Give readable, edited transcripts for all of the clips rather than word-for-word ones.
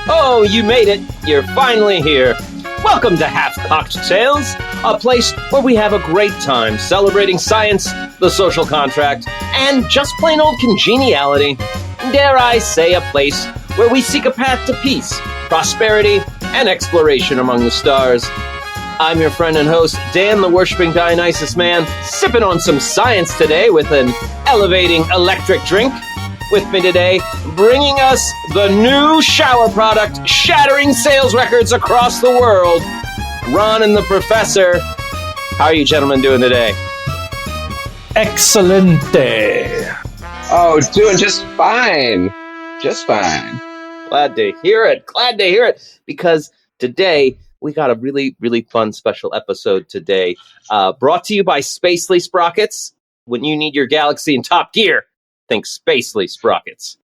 Oh, you made it. You're finally here. Welcome to Half-Cocked Tales, a place where we have a great time celebrating science, the social contract, and just plain old congeniality. Dare I say, a place where we seek a path to peace, prosperity, and exploration among the stars. I'm your friend and host, Dan the Worshipping Dionysus Man, sipping on some science today with an elevating electric drink. With me today, bringing us the new shower product, shattering sales records across the world, Ron and the Professor. How are you gentlemen doing today? Excelente. Oh, doing just fine. Just fine. Glad to hear it. Because today, we got a really, really fun special episode today. Brought to you by Spacely Sprockets. When you need your galaxy in top gear, think Spacely Sprockets.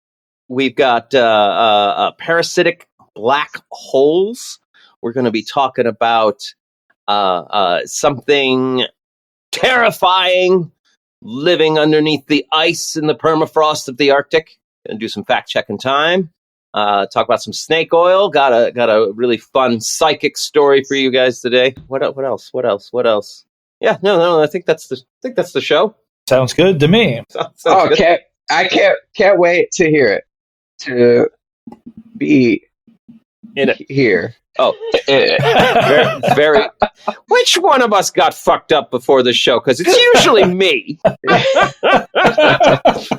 We've got Parasitic Black Holes. We're going to be talking about something terrifying, living underneath the ice in the permafrost of the Arctic. Going to do some fact-checking time. Talk about some snake oil. Got a really fun psychic story for you guys today. What else? Yeah, no. I think that's the show. Sounds good to me. Sounds good. Can't wait to hear it. To be in it here. Oh, very. Which one of us got fucked up before the show? Because it's usually me.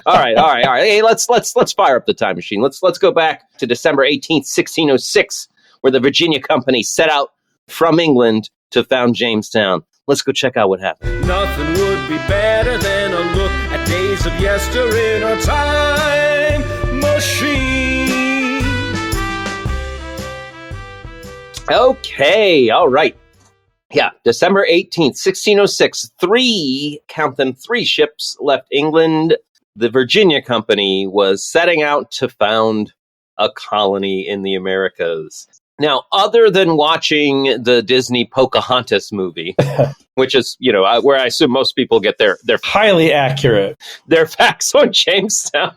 All right. Hey, let's fire up the time machine. Let's go back to December 18th, 1606, where the Virginia Company set out from England to found Jamestown. Let's go check out what happened. Nothing would be better than a look at days of yester in a time machine. Okay, all right. Yeah, December 18th, 1606, three ships left England. The Virginia Company was setting out to found a colony in the Americas. Now, other than watching the Disney Pocahontas movie, which is, where I assume most people get their highly accurate, their facts on Jamestown.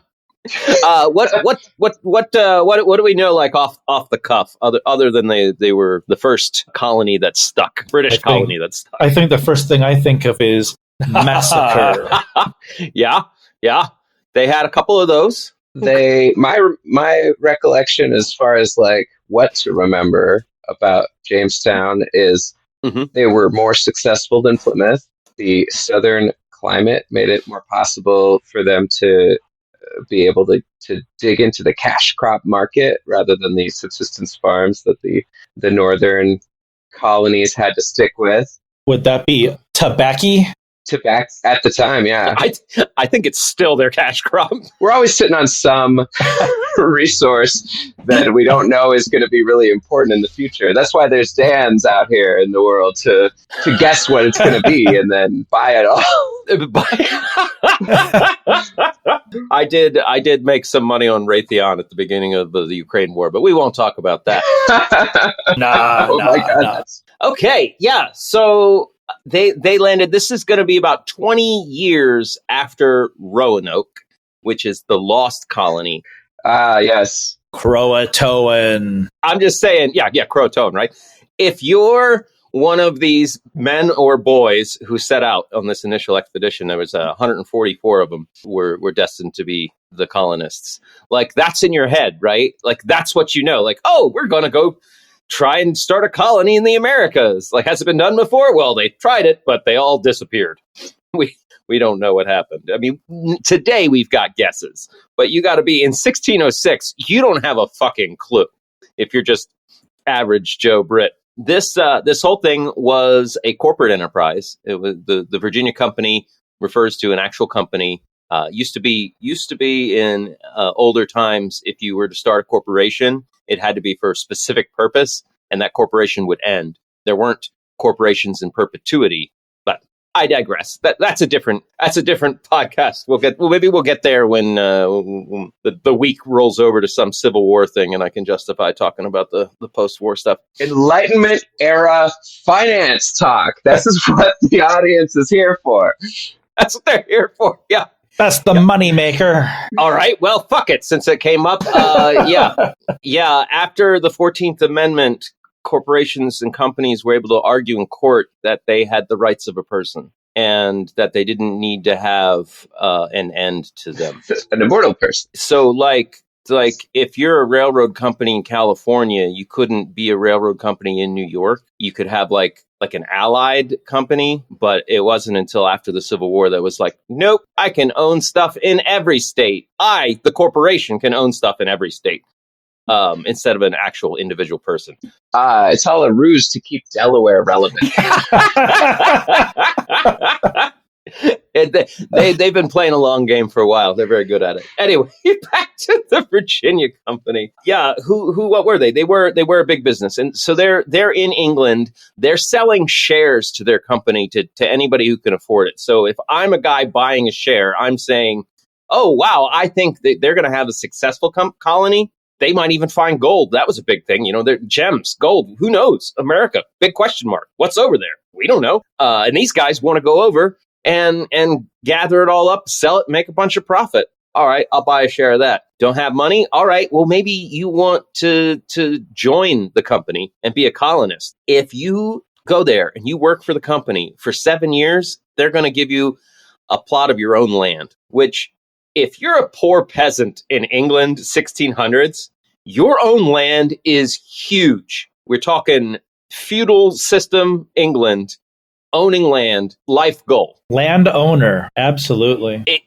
What do we know, like off the cuff, other than they were the first colony that stuck, British colony that stuck? I think the first thing I think of is massacre. Yeah, they had a couple of those. My recollection as far as like what to remember about Jamestown is they were more successful than Plymouth. The southern climate made it more possible for them to be able to dig into the cash crop market rather than the subsistence farms that the northern colonies had to stick with. Would that be tobacco? Tobacco at the time, yeah. I think it's still their cash crop. We're always sitting on some resource that we don't know is going to be really important in the future. That's why there's Dans out here in the world to guess what it's going to be and then buy it all. I did make some money on Raytheon at the beginning of the Ukraine war, but we won't talk about that. My God. Okay, yeah. So they landed. This is going to be about 20 years after Roanoke, which is the lost colony. Yes. Croatoan. I'm just saying, yeah, Croatoan, right? If you're one of these men or boys who set out on this initial expedition, there was 144 of them were destined to be the colonists. Like, that's in your head, right? Like, that's what you know. Like, oh, we're going to go try and start a colony in the Americas. Like, has it been done before? Well, they tried it, but they all disappeared. We don't know what happened. I mean, today we've got guesses, but you got to be in 1606. You don't have a fucking clue if you're just average Joe Britt. This whole thing was a corporate enterprise. It was the Virginia Company refers to an actual company. Used to be in older times. If you were to start a corporation, it had to be for a specific purpose, and that corporation would end. There weren't corporations in perpetuity. But I digress. That's a different podcast. Maybe we'll get there when the week rolls over to some Civil War thing, and I can justify talking about the post-war stuff. Enlightenment era finance talk. This is what the audience is here for. That's what they're here for. Yeah. That's the money maker. All right. Well, fuck it. Since it came up, yeah. After the 14th Amendment, corporations and companies were able to argue in court that they had the rights of a person and that they didn't need to have an end to them. An immortal person. So, like if you're a railroad company in California, you couldn't be a railroad company in New York. You could have like an allied company, but it wasn't until after the Civil War that was like, nope, I can own stuff in every state. I, the corporation, can own stuff in every state instead of an actual individual person. It's all a ruse to keep Delaware relevant. They've been playing a long game for a while. They're very good at it. Anyway, back to the Virginia Company. Yeah, what were they? They were a big business, and so they're in England. They're selling shares to their company to anybody who can afford it. So if I'm a guy buying a share, I'm saying, oh wow, I think they're going to have a successful colony. They might even find gold. That was a big thing. They're gems, gold. Who knows? America, big question mark. What's over there? We don't know. And these guys want to go over and gather it all up, sell it, make a bunch of profit. All right, I'll buy a share of that. Don't have money? All right, well, maybe you want to join the company and be a colonist. If you go there and you work for the company for 7 years, they're going to give you a plot of your own land, which if you're a poor peasant in England, 1600s, your own land is huge. We're talking feudal system England. Owning land, life goal. Landowner, absolutely.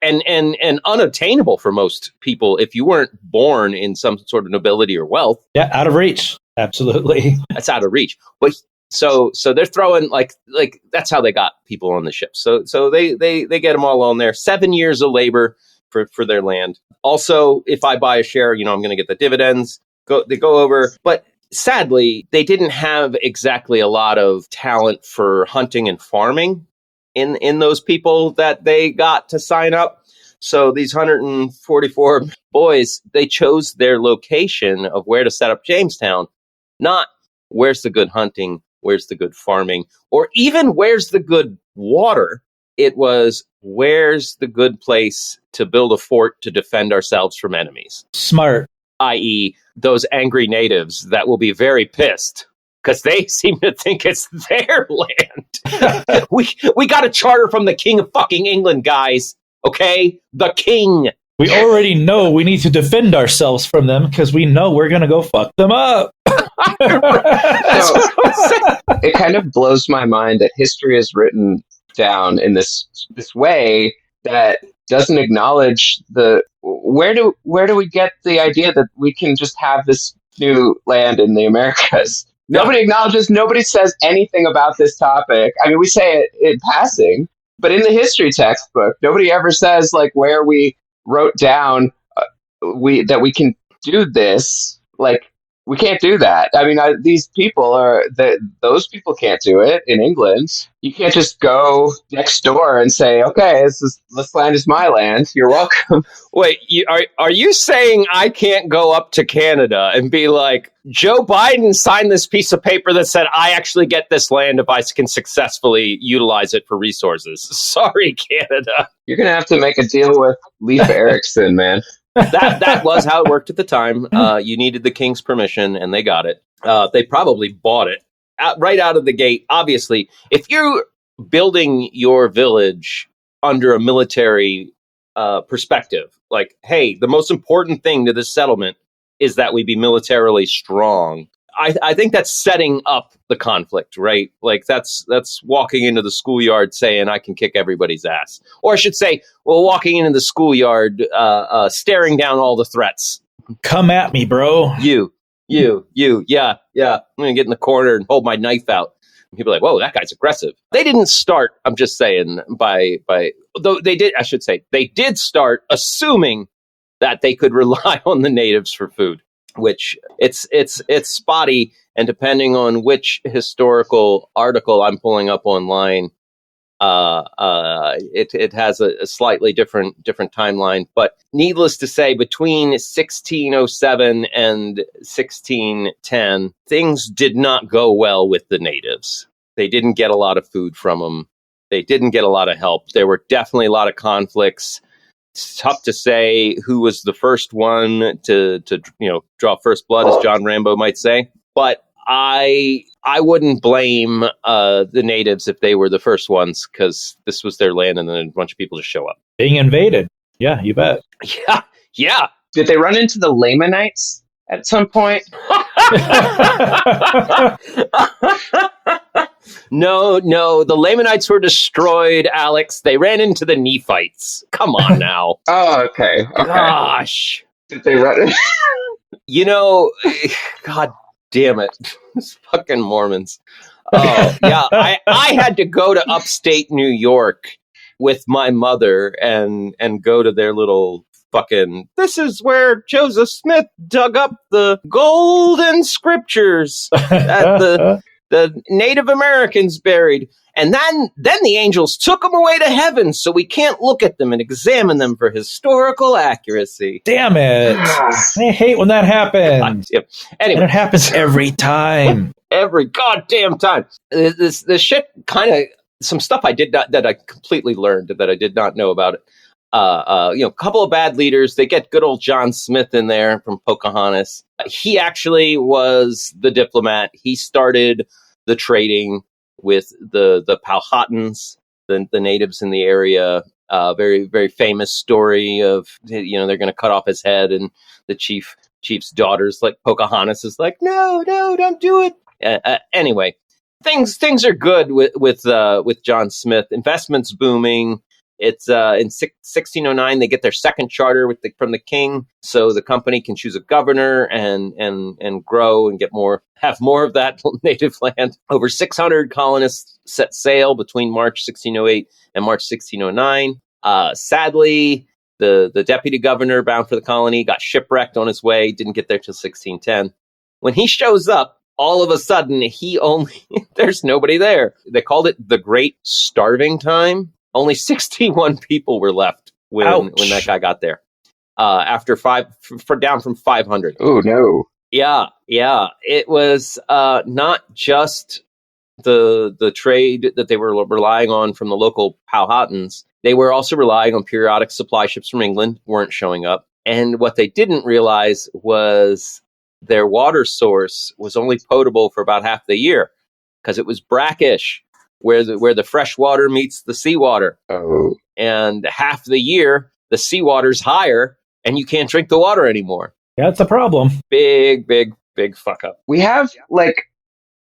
And unattainable for most people if you weren't born in some sort of nobility or wealth. Yeah, out of reach. Absolutely. That's out of reach. But so they're throwing like that's how they got people on the ship. So they get them all on there. 7 years of labor for their land. Also, if I buy a share, I'm going to get the dividends. They go over, but sadly, they didn't have exactly a lot of talent for hunting and farming in those people that they got to sign up. So these 144 boys, they chose their location of where to set up Jamestown, not where's the good hunting, where's the good farming, or even where's the good water. It was where's the good place to build a fort to defend ourselves from enemies. Smart. I.e., those angry natives that will be very pissed because they seem to think it's their land. we got a charter from the King of fucking England, guys. Okay? The King. We already know we need to defend ourselves from them because we know we're going to go fuck them up. So, it kind of blows my mind that history is written down in this way that doesn't acknowledge where do we get the idea that we can just have this new land in the Americas? Nobody acknowledges, nobody says anything about this topic. I mean, we say it in passing, but in the history textbook, nobody ever says like where we wrote down that we can do this. Like, we can't do that. I mean, these people those people can't do it in England. You can't just go next door and say, okay, this land is my land. You're welcome. Wait, are you saying I can't go up to Canada and be like, Joe Biden signed this piece of paper that said I actually get this land if I can successfully utilize it for resources? Sorry, Canada. You're going to have to make a deal with Leif Erikson, man. That was how it worked at the time. You needed the king's permission, and they got it. They probably bought it right out of the gate. Obviously, if you're building your village under a military perspective, like, hey, the most important thing to this settlement is that we be militarily strong. I think that's setting up the conflict, right? Like that's walking into the schoolyard saying I can kick everybody's ass, or I should say, well, walking into the schoolyard, staring down all the threats. Come at me, bro. You, yeah. I'm gonna get in the corner and hold my knife out. And people are like, whoa, that guy's aggressive. They didn't start. I'm just saying though they did. I should say they did start assuming that they could rely on the natives for food. Which it's spotty, and depending on which historical article I'm pulling up online, it has a slightly different timeline. But needless to say, between 1607 and 1610, things did not go well with the natives. They didn't get a lot of food from them. They didn't get a lot of help. There were definitely a lot of conflicts. It's tough to say who was the first one to draw first blood, as John Rambo might say. But I wouldn't blame the natives if they were the first ones, because this was their land, and then a bunch of people just show up. Being invaded. Yeah, you bet. Yeah. Did they run into the Lamanites at some point? No, the Lamanites were destroyed, Alex. They ran into the Nephites. Come on now. Oh, okay. Gosh. Did they run? God damn it. These fucking Mormons. Oh, yeah. I had to go to upstate New York with my mother and go to their little fucking, this is where Joseph Smith dug up the golden scriptures that the Native Americans buried. And then the angels took them away to heaven, so we can't look at them and examine them for historical accuracy. Damn it. I hate when that happens. Anyway. And it happens every time. Every goddamn time. This shit kind of, some stuff that I completely learned that I did not know about it. A couple of bad leaders. They get good old John Smith in there from Pocahontas. He actually was the diplomat. He started the trading with the Powhatans, the natives in the area. Very, very famous story of, they're going to cut off his head, and the chief's daughter's like, Pocahontas is like, no, don't do it. Anyway, things are good with John Smith. Investments booming. It's in 1609 they get their second charter from the king, so the company can choose a governor and grow and have more of that native land. Over 600 colonists set sail between March 1608 and March 1609. Sadly, the deputy governor bound for the colony got shipwrecked on his way, didn't get there till 1610. When he shows up, all of a sudden there's nobody there. They called it the Great Starving Time. Only 61 people were left when that guy got there. After down from 500. Oh no! Yeah. It was not just the trade that they were relying on from the local Powhatans. They were also relying on periodic supply ships from England, weren't showing up. And what they didn't realize was their water source was only potable for about half the year, because it was brackish, where the fresh water meets the seawater. Oh. And half the year, the seawater's higher, and you can't drink the water anymore. That's a problem. Big fuck up. We have,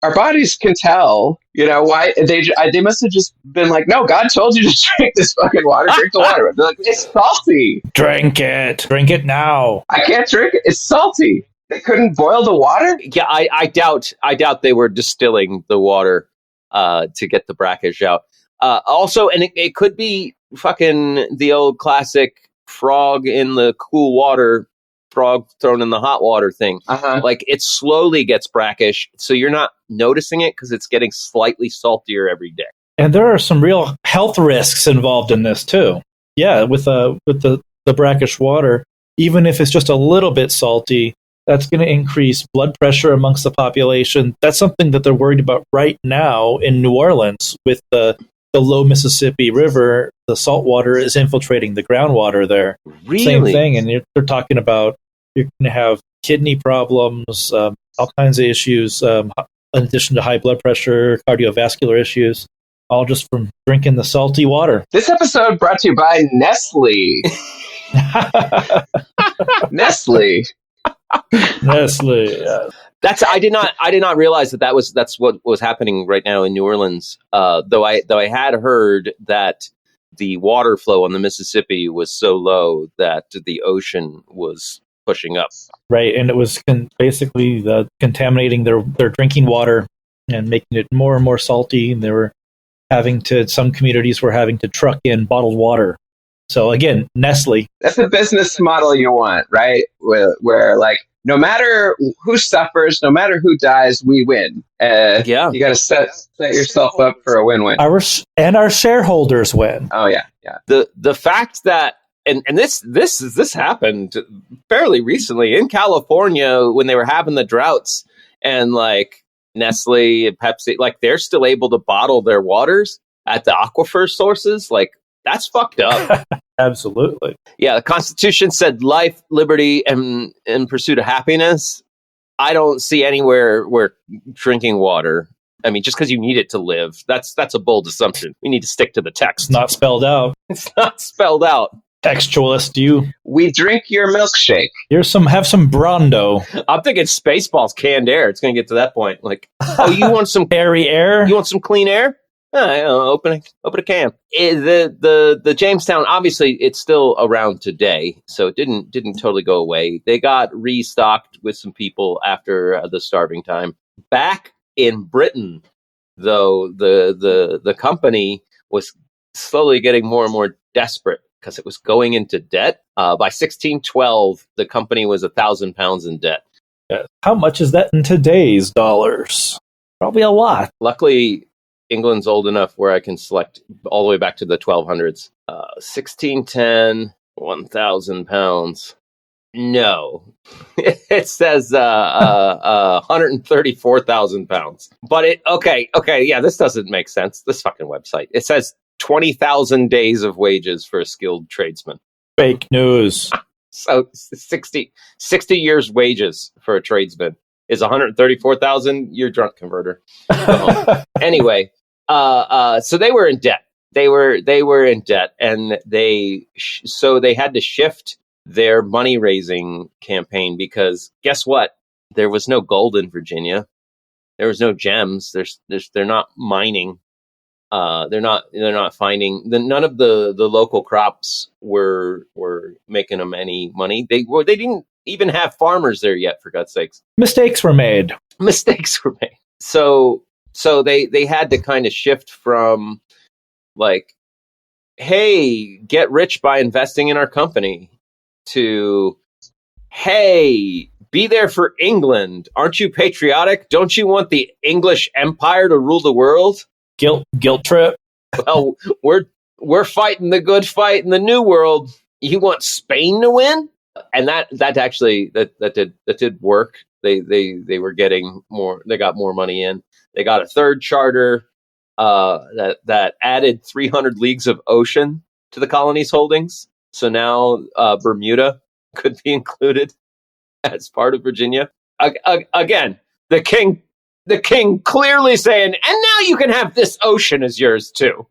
our bodies can tell, why they must have just been like, no, God told you to drink this fucking water. Drink the water. They're like, it's salty. Drink it now. I can't drink it. It's salty. They couldn't boil the water? Yeah, I doubt they were distilling the water to get the brackish out. Also, and it could be fucking the old classic frog in the cool water, frog thrown in the hot water thing. Uh-huh. Like, it slowly gets brackish, so you're not noticing it because it's getting slightly saltier every day. And there are some real health risks involved in this too. Yeah, with the brackish water, even if it's just a little bit salty, that's going to increase blood pressure amongst the population. That's something that they're worried about right now in New Orleans with the low Mississippi River. The salt water is infiltrating the groundwater there. Really? Same thing. And they're talking about you're going to have kidney problems, all kinds of issues, in addition to high blood pressure, cardiovascular issues, all just from drinking the salty water. This episode brought to you by Nestle. Nestle. Nestle. That's I did not realize that's what was happening right now in New Orleans. Though I had heard that the water flow on the Mississippi was so low that the ocean was pushing up. Right, and it was basically contaminating their drinking water and making it more and more salty. And they were some communities were having to truck in bottled water. So again, Nestle. That's the business model you want, right? Where like, no matter who suffers, no matter who dies, we win. You got to set yourself up for a win-win. Our shareholders win. Oh yeah. The fact that and this happened fairly recently in California when they were having the droughts, and like Nestle and Pepsi, like they're still able to bottle their waters. at the aquifer sources, like, that's fucked up. Absolutely. Yeah, the Constitution said life, liberty, and in pursuit of happiness. I don't see anywhere where drinking water, I mean, just because you need it to live, that's a bold assumption. We need to stick to the text. It's not spelled out. It's not spelled out. Textualist, We drink your milkshake. have some Brando. I'm thinking Spaceballs canned air. It's going to get to that point. Like, oh, you want some Airy air? You want some clean air? Open a can. The Jamestown, obviously, it's still around today, so it didn't totally go away. They got restocked with some people after the starving time. Back in Britain, though, the company was slowly getting more and more desperate because it was going into debt. By 1612, the company was £1,000 in debt. How much is that in today's dollars? Probably a lot. Luckily, England's old enough where I can select all the way back to the 1200s. 1610, £1,000. No. It says 134,000 pounds. But okay, yeah, this doesn't make sense. This fucking website. It says 20,000 days of wages for a skilled tradesman. Fake news. So 60 years wages for a tradesman is 134,000. You're drunk, converter. Anyway, so they were in debt. They were in debt, and they had to shift their money raising campaign because guess what? There was no gold in Virginia. There was no gems. They're not mining. They're not finding none of the local crops were making them any money. They didn't even have farmers there yet, for God's sakes. Mistakes were made. So they had to kind of shift from like, hey, get rich by investing in our company, to, hey, be there for England. Aren't you patriotic? Don't you want the English Empire to rule the world? Guilt trip. Well, we're fighting the good fight in the New World. You want Spain to win? And that did work. They were getting more. They got more money in. They got a third charter that added 300 leagues of ocean to the colony's holdings. So now Bermuda could be included as part of Virginia. Again, the king clearly saying, and now you can have this ocean as yours too.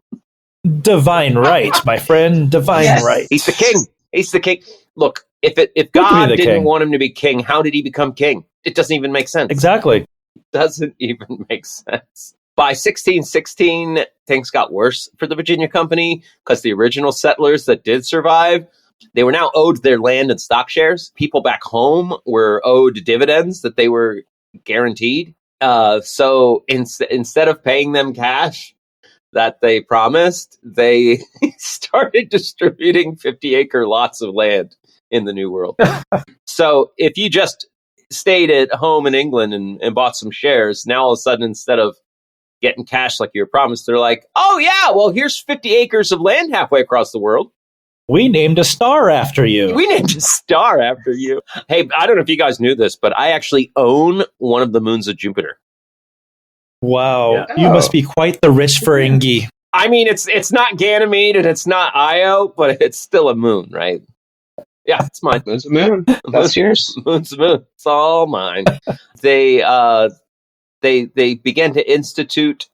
Divine right, my friend. Divine right. He's the king. He's the king. Look, if God didn't want him to be king, how did he become king? It doesn't even make sense. Exactly. Doesn't even make sense. By 1616, things got worse for the Virginia Company because the original settlers that did survive, they were now owed their land and stock shares. People back home were owed dividends that they were guaranteed. So instead of paying them cash that they promised, they started distributing 50-acre lots of land in the New World. So if you just stayed at home in England and bought some shares, now all of a sudden, instead of getting cash like you were promised, they're like, oh yeah, well, here's 50 acres of land halfway across the world. We named a star after you. Hey, I don't know if you guys knew this, but I actually own one of the moons of Jupiter. Wow. Yeah. You must be quite the rich Ferengi. I mean, it's not Ganymede and it's not Io, but it's still a moon, right? Yeah, it's mine. Moon's a moon. That's yours. Moon's a moon. It's all mine. They began to institute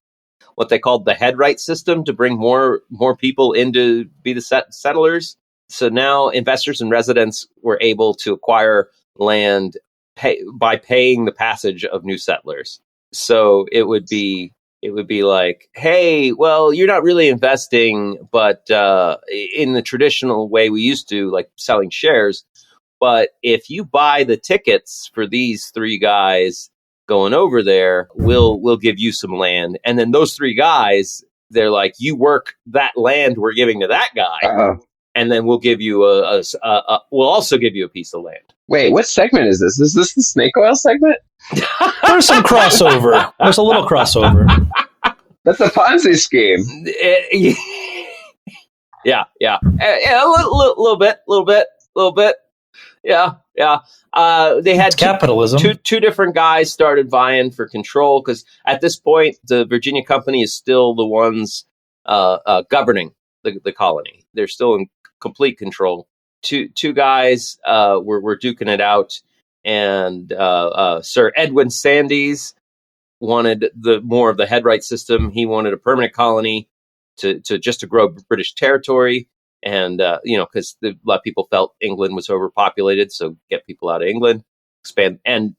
what they called the headright system to bring more people in to be the settlers. So now investors and residents were able to acquire land by paying the passage of new settlers. So it would be like, hey, well, you're not really investing, but in the traditional way we used to, like selling shares. But if you buy the tickets for these three guys going over there, we'll give you some land. And then those three guys, they're like, you work that land we're giving to that guy. Uh-oh. And then we'll give you we'll also give you a piece of land. Wait, what segment is this? Is this the snake oil segment? There's some crossover. There's a little crossover. That's a Ponzi scheme. Yeah. A little bit. Yeah. They had capitalism. Two different guys started vying for control because at this point, the Virginia Company is still the ones governing the colony. They're still in complete control. Two guys were duking it out, and Sir Edwin Sandys wanted more of the headright system. He wanted a permanent colony to grow British territory, and because a lot of people felt England was overpopulated, so get people out of England, expand, and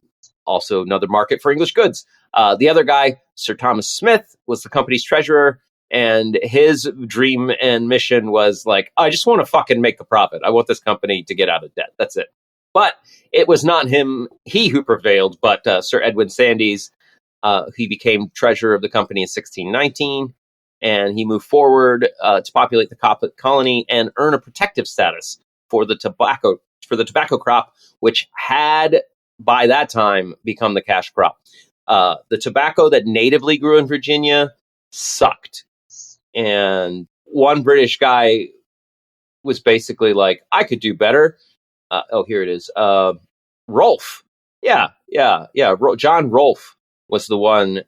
also another market for English goods. The other guy, Sir Thomas Smith, was the company's treasurer, and his dream and mission was like, I just want to fucking make a profit. I want this company to get out of debt. That's it. But it was not he who prevailed, but Sir Edwin Sandys. He became treasurer of the company in 1619, and he moved forward to populate the colony and earn a protective status for the tobacco crop, which had by that time become the cash crop. The tobacco that natively grew in Virginia sucked, and one British guy was basically like, "I could do better." Here it is. Rolfe. Yeah. John Rolfe was the one,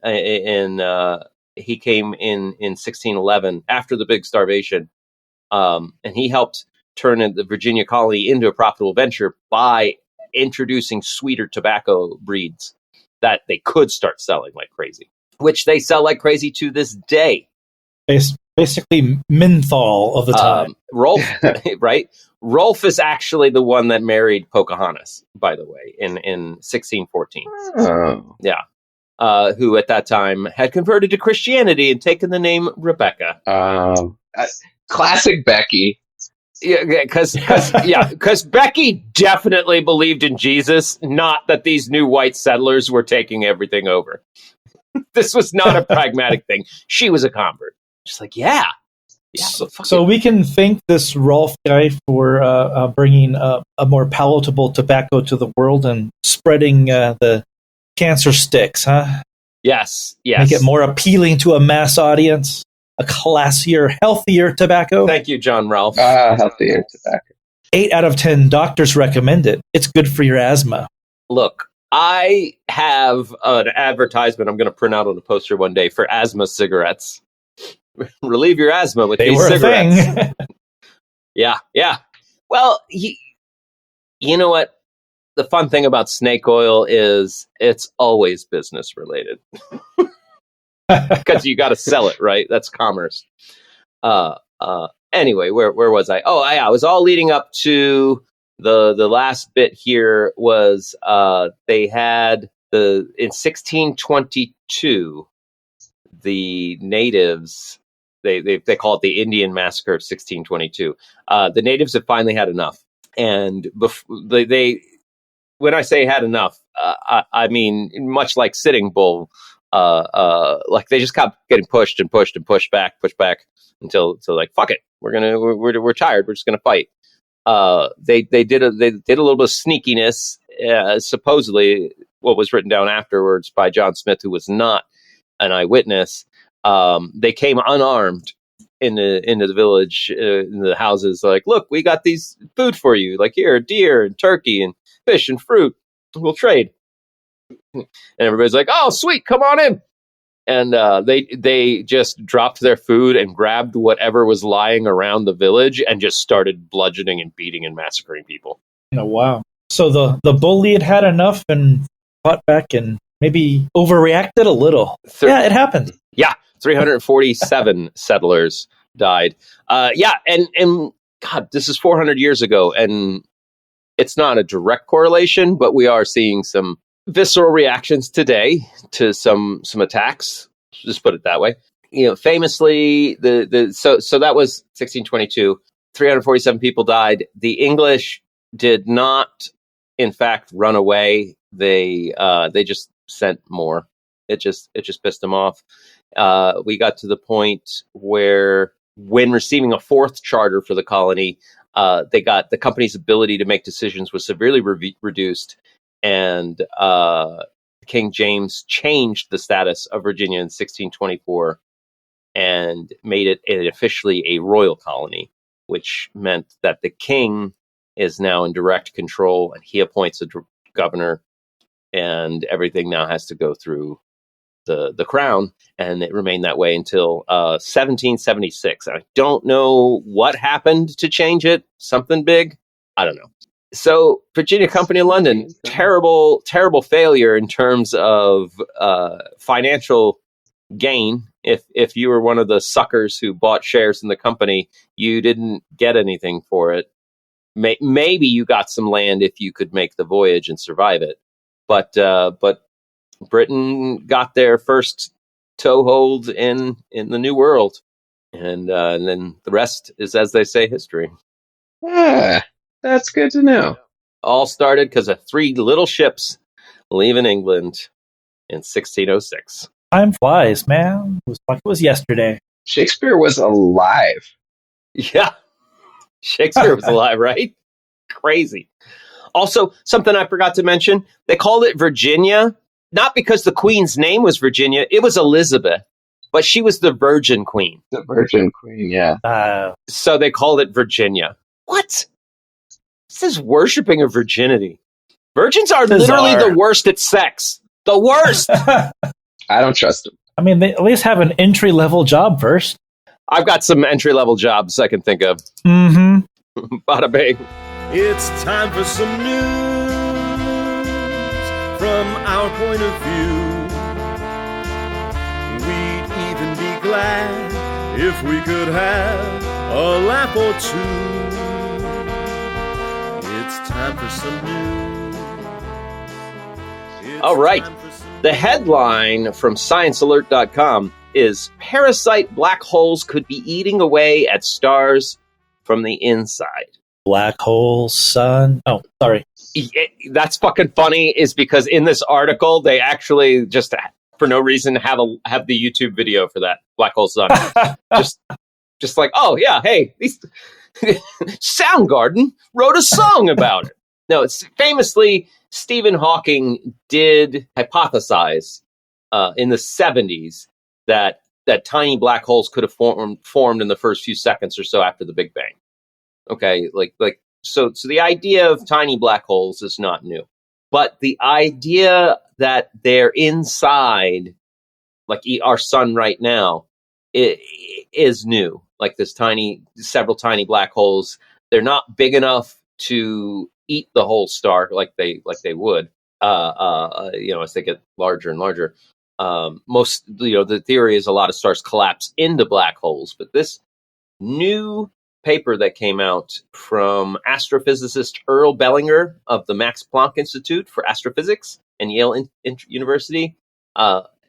he came in 1611 after the big starvation, and he helped turn the Virginia colony into a profitable venture by introducing sweeter tobacco breeds that they could start selling like crazy, which they sell like crazy to this day. Basically menthol of the time. Rolfe, right? Rolfe is actually the one that married Pocahontas, by the way, in 1614. Oh. Yeah. Who at that time had converted to Christianity and taken the name Rebecca. Classic Becky. Yeah, because Becky definitely believed in Jesus, not that these new white settlers were taking everything over. This was not a pragmatic thing. She was a convert. Just like, yeah. So we can thank this Rolfe guy for bringing a more palatable tobacco to the world and spreading the cancer sticks, huh? Yes. Make it more appealing to a mass audience. A classier, healthier tobacco. Thank you, John Ralph. Healthier tobacco. 8 out of 10 doctors recommend it. It's good for your asthma. Look, I have an advertisement I'm going to print out on a poster one day for asthma cigarettes. Relieve your asthma with these cigarettes. A thing. Yeah. Well, you know what? The fun thing about snake oil is it's always business related. Because you got to sell it, right? That's commerce. Anyway, where was I? Oh, yeah, I was all leading up to the last bit here was they had in 1622 the natives, they call it the Indian Massacre of 1622. The natives have finally had enough, and they when I say had enough, I mean much like Sitting Bull. Like they just kept getting pushed and pushed back until like fuck it, we're tired, we're just gonna fight. They did a little bit of sneakiness, supposedly what was written down afterwards by John Smith, who was not an eyewitness. They came unarmed into the village, in the houses, like, look, we got these food for you, like here, deer and turkey and fish and fruit, we'll trade. And everybody's like, oh, sweet, come on in. And they just dropped their food and grabbed whatever was lying around the village and just started bludgeoning and beating and massacring people. Oh, wow. So the bully had enough and fought back and maybe overreacted a little. Yeah, it happened. Yeah, 347 settlers died. And God, this is 400 years ago, and it's not a direct correlation, but we are seeing some visceral reactions today to some attacks. Just put it that way. You know, famously, so that was 1622. 347 people died. The English did not, in fact, run away. They just sent more. It just pissed them off. We got to the point where, when receiving a fourth charter for the colony, the company's ability to make decisions was severely reduced. And King James changed the status of Virginia in 1624 and made it officially a royal colony, which meant that the king is now in direct control, and he appoints a governor, and everything now has to go through the crown, and it remained that way until 1776. I don't know what happened to change it. Something big? I don't know. So Virginia Company of London, terrible failure in terms of financial gain. If you were one of the suckers who bought shares in the company, you didn't get anything for it. Maybe you got some land if you could make the voyage and survive it. But Britain got their first toehold in the New World, and then the rest is, as they say, history. Ah, that's good to know. All started because of 3 little ships leaving England in 1606. Time flies, man. It was like it was yesterday. Shakespeare was alive. Yeah, Shakespeare was alive, right? Crazy. Also, something I forgot to mention, they called it Virginia, not because the Queen's name was Virginia, it was Elizabeth, but she was the Virgin Queen. The Virgin Queen, yeah. So they called it Virginia. What? This is worshipping of virginity. Virgins are literally the worst at sex. The worst! I don't trust them. I mean, they at least have an entry-level job first. I've got some entry-level jobs I can think of. Mm-hmm. Bada bing. It's time for some news from our point of view. We'd even be glad if we could have a laugh or two. It's time for some news. All right. The headline from ScienceAlert.com is Parasite Black Holes could be eating away at stars from the inside. Black holes, sun. Oh, sorry. That's fucking funny, is because in this article, they actually just, for no reason, have the YouTube video for that. Black hole sun. just like, oh, yeah, hey, Soundgarden wrote a song about it. No, it's famously, Stephen Hawking did hypothesize in the 70s that tiny black holes could have formed in the first few seconds or so after the Big Bang. Okay, so the idea of tiny black holes is not new, but the idea that they're inside, like our sun right now, is new. Like several tiny black holes, they're not big enough to eat the whole star like they would, as they get larger and larger. The theory is a lot of stars collapse into black holes, but this new paper that came out from astrophysicist Earl Bellinger of the Max Planck Institute for Astrophysics and Yale University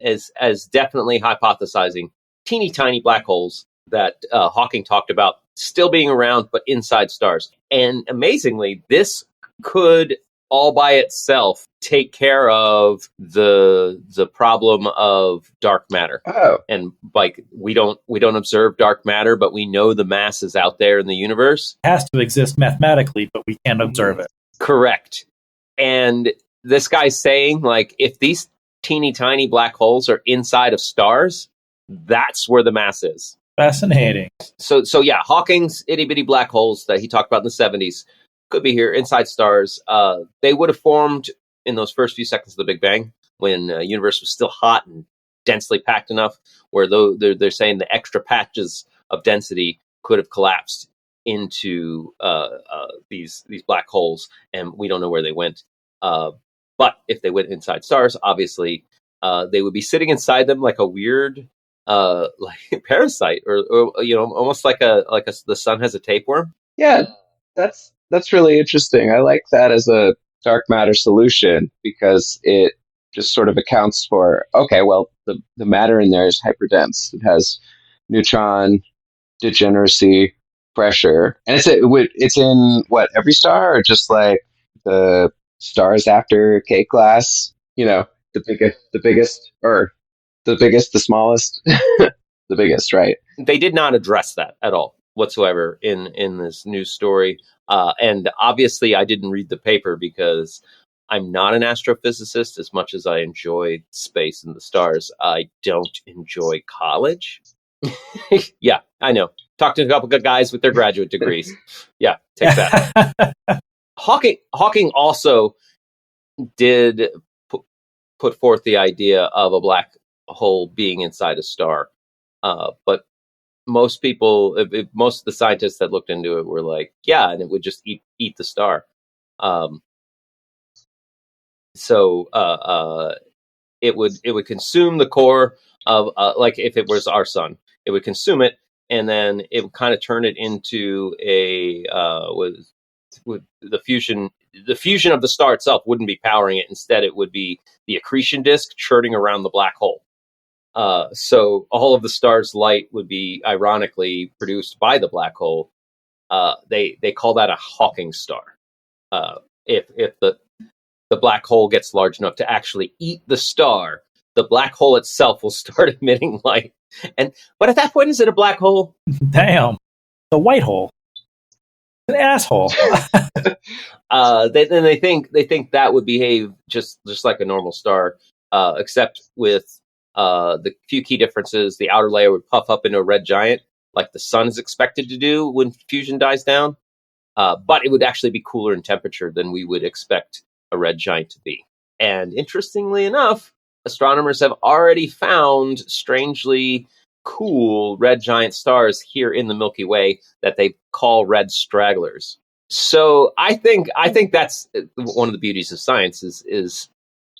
is definitely hypothesizing teeny tiny black holes that Hawking talked about still being around, but inside stars. And amazingly, this could all by itself take care of the problem of dark matter. Oh. And like we don't observe dark matter, but we know the mass is out there in the universe. It has to exist mathematically, but we can't observe it. Correct. And this guy's saying, like, if these teeny tiny black holes are inside of stars, that's where the mass is. Fascinating. So yeah, Hawking's itty bitty black holes that he talked about in the 70s could be here inside stars. They would have formed in those first few seconds of the Big Bang when the universe was still hot and densely packed enough, where they're saying the extra patches of density could have collapsed into these black holes, and we don't know where they went. But if they went inside stars, obviously they would be sitting inside them like a weird like parasite, or almost like the sun has a tapeworm. Yeah, that's really interesting. I like that as a dark matter solution because it just sort of accounts for, okay, well, the matter in there is hyperdense. It has neutron degeneracy pressure. And it's in what, every star, or just like the stars after K class, the biggest, the smallest, the biggest, right? They did not address that at all whatsoever in this news story. And obviously I didn't read the paper because I'm not an astrophysicist as much as I enjoy space and the stars. I don't enjoy college. Yeah, I know. Talked to a couple of guys with their graduate degrees. Yeah, take that. Hawking also did put forth the idea of a black hole being inside a star. But most people, most of the scientists that looked into it were like, yeah, and it would just eat the star. It would consume the core of like if it was our sun, it would consume it, and then it would kind of turn it into a with the fusion of the star itself wouldn't be powering it. Instead, it would be the accretion disk churning around the black hole. So all of the star's light would be ironically produced by the black hole. They call that a Hawking star. If the black hole gets large enough to actually eat the star, the black hole itself will start emitting light. But at that point, is it a black hole? Damn, the white hole, an asshole. They think that would behave just like a normal star, except with the few key differences. The outer layer would puff up into a red giant, like the sun is expected to do when fusion dies down. But it would actually be cooler in temperature than we would expect a red giant to be. And interestingly enough, astronomers have already found strangely cool red giant stars here in the Milky Way that they call red stragglers. So I think that's one of the beauties of science is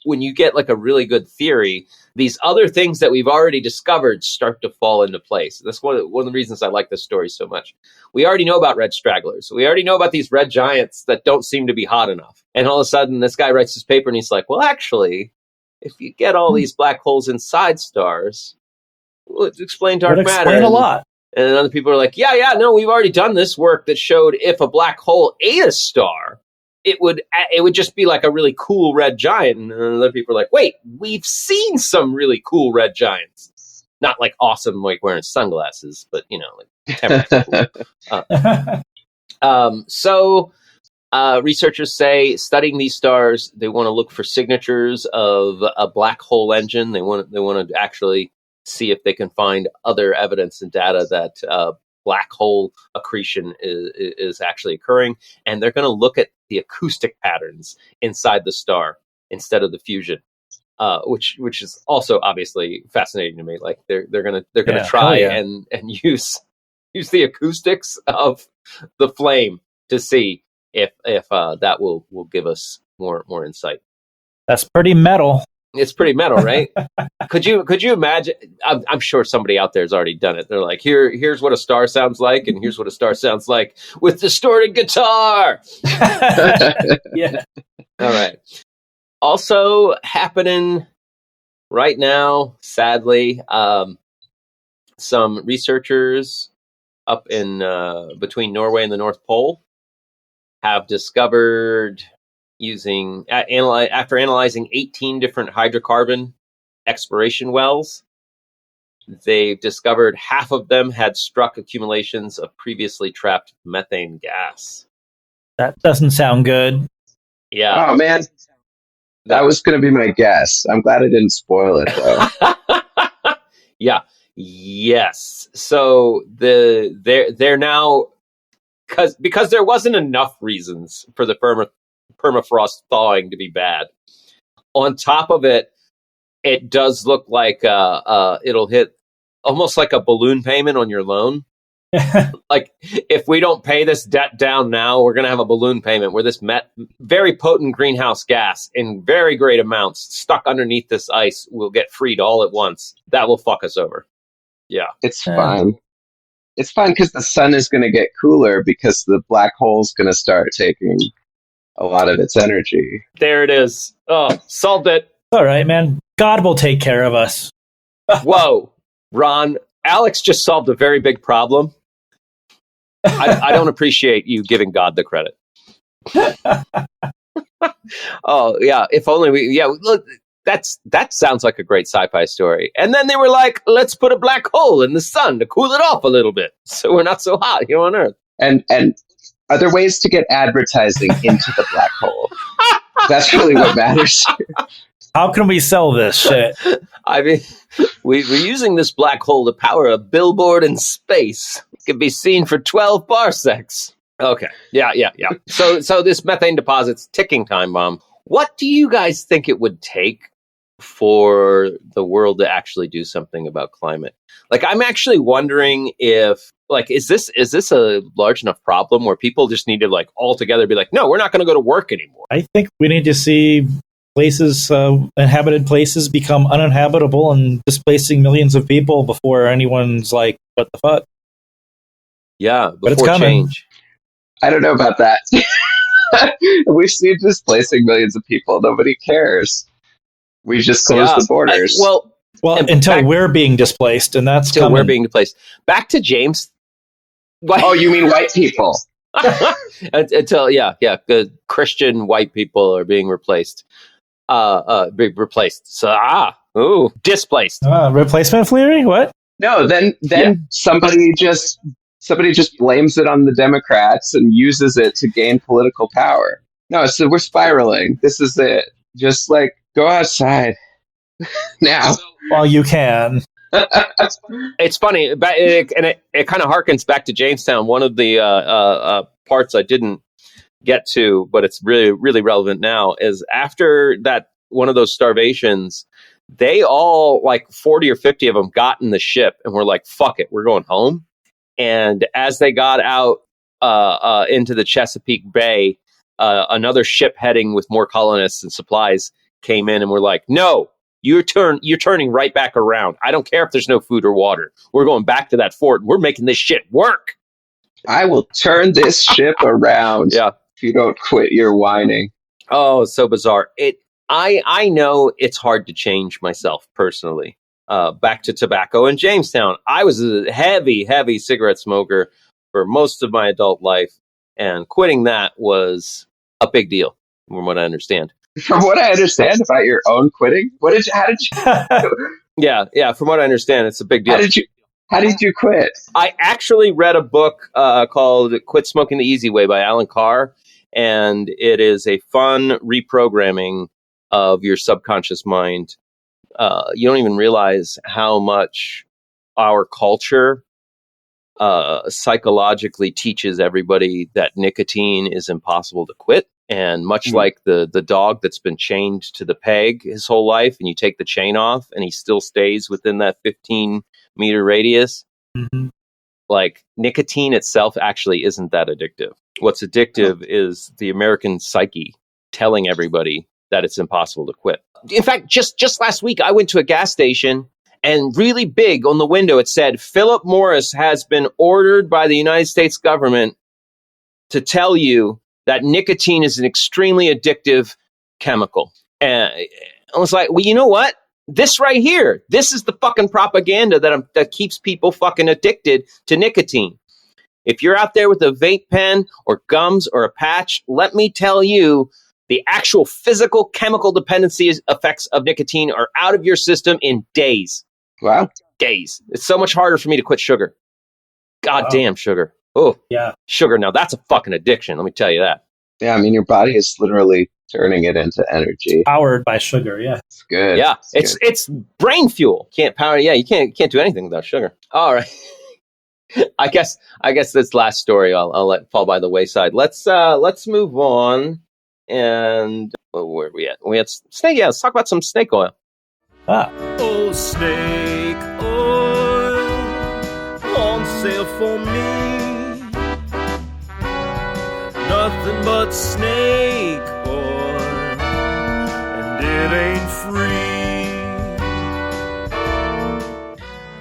when you get like a really good theory, these other things that we've already discovered start to fall into place. That's one of the reasons I like this story so much. We already know about red stragglers. We already know about these red giants that don't seem to be hot enough. And all of a sudden, this guy writes his paper and he's like, well, actually, if you get all these black holes inside stars, well, it's explain dark matter. Explain a lot. And other people are like, yeah, no, we've already done this work that showed if a black hole ate a star, it would just be like a really cool red giant. And other people are like, wait, we've seen some really cool red giants. Not like awesome, like wearing sunglasses, but, like cool. So researchers say studying these stars, they want to look for signatures of a black hole engine. They want to actually see if they can find other evidence and data that black hole accretion is actually occurring, and they're going to look at the acoustic patterns inside the star instead of the fusion, which is also obviously fascinating to me. Like they're going to try and use the acoustics of the flame to see if that will give us more insight. That's pretty metal. It's pretty metal, right? Could you imagine? I'm sure somebody out there has already done it. They're like, here's what a star sounds like, and here's what a star sounds like with distorted guitar. Yeah. All right. Also happening right now, sadly, some researchers up in between Norway and the North Pole have discovered, after analyzing 18 different hydrocarbon exploration wells, they've discovered half of them had struck accumulations of previously trapped methane gas. That doesn't sound good. Yeah. Oh, man. That was going to be my guess. I'm glad I didn't spoil it, though. Yeah. Yes. So they're now, because there wasn't enough reasons for the permafrost thawing to be bad. On top of it, it does look like it'll hit almost like a balloon payment on your loan. Like if we don't pay this debt down now, we're going to have a balloon payment where this very potent greenhouse gas in very great amounts stuck underneath this ice will get freed all at once. That will fuck us over. Yeah. It's fine. It's fine because the sun is going to get cooler because the black hole's going to start taking a lot of its energy. There it is. Oh, solved it. All right, man. God will take care of us. Whoa, Ron. Alex just solved a very big problem. I don't appreciate you giving God the credit. Oh, yeah. If only look, that sounds like a great sci-fi story. And then they were like, let's put a black hole in the sun to cool it off a little bit so we're not so hot here on Earth. And are there ways to get advertising into the black hole? That's really what matters here. How can we sell this shit? I mean, we're using this black hole to power a billboard in space. It can be seen for 12 parsecs. Okay. Yeah. So this methane deposit's ticking time bomb. What do you guys think it would take for the world to actually do something about climate. Like, I'm actually wondering if, like, is this a large enough problem where people just need to, like, all together be like, no, we're not going to go to work anymore? I think we need to see places, inhabited places, become uninhabitable and displacing millions of people before anyone's like, what the fuck? Yeah, but it's before coming. change. I don't know about that. We've seen displacing millions of people. Nobody cares. We just closed the borders. Well, until we're being displaced, and that's until coming. we're being displaced. Back to James. Oh, you mean white people? Until good Christian white people are being replaced. Being replaced. So displaced. Replacement theory? What? No, then somebody just blames it on the Democrats and uses it to gain political power. No, so we're spiraling. This is it. Just like go outside now. Well, you can. It's funny, and it kind of harkens back to Jamestown. One of the parts I didn't get to, but it's really, really relevant now, is after that one of those starvations, they all, like 40 or 50 of them, got in the ship and were like, fuck it, we're going home. And as they got out into the Chesapeake Bay, another ship heading with more colonists and supplies came in and were like, no, you're turning right back around. I don't care if there's no food or water. We're going back to that fort. We're making this shit work. I will turn this ship around if you don't quit your whining. Oh, it's so bizarre. I know it's hard to change myself personally. Back to tobacco in Jamestown. I was a heavy, heavy cigarette smoker for most of my adult life, and quitting that was a big deal, from what I understand. From what I understand about your own quitting? How did you? Yeah. From what I understand, it's a big deal. How did you quit? I actually read a book called "Quit Smoking the Easy Way" by Alan Carr, and it is a fun reprogramming of your subconscious mind. You don't even realize how much our culture psychologically teaches everybody that nicotine is impossible to quit. And much like the dog that's been chained to the peg his whole life, and you take the chain off and he still stays within that 15-meter radius, like nicotine itself actually isn't that addictive. What's addictive is the American psyche telling everybody that it's impossible to quit. In fact, just last week, I went to a gas station, and really big on the window, it said, Philip Morris has been ordered by the United States government to tell you that nicotine is an extremely addictive chemical. And I was like, well, you know what? This right here, this is the fucking propaganda that keeps people fucking addicted to nicotine. If you're out there with a vape pen or gums or a patch, let me tell you, the actual physical chemical dependency effects of nicotine are out of your system in days. Wow. Days. It's so much harder for me to quit sugar. God damn sugar. Oh, yeah. Sugar. Now that's a fucking addiction. Let me tell you that. Yeah, I mean, your body is literally turning it into energy. Powered by sugar, yeah. It's good. Yeah, it's brain fuel. Can't power. Yeah, you can't do anything without sugar. All right. I guess this last story I'll let fall by the wayside. Let's move on. And where are we at? We had snake. Yeah, let's talk about some snake oil. Oh, snake oil on sale for me. Nothing but snake oil, and it ain't free.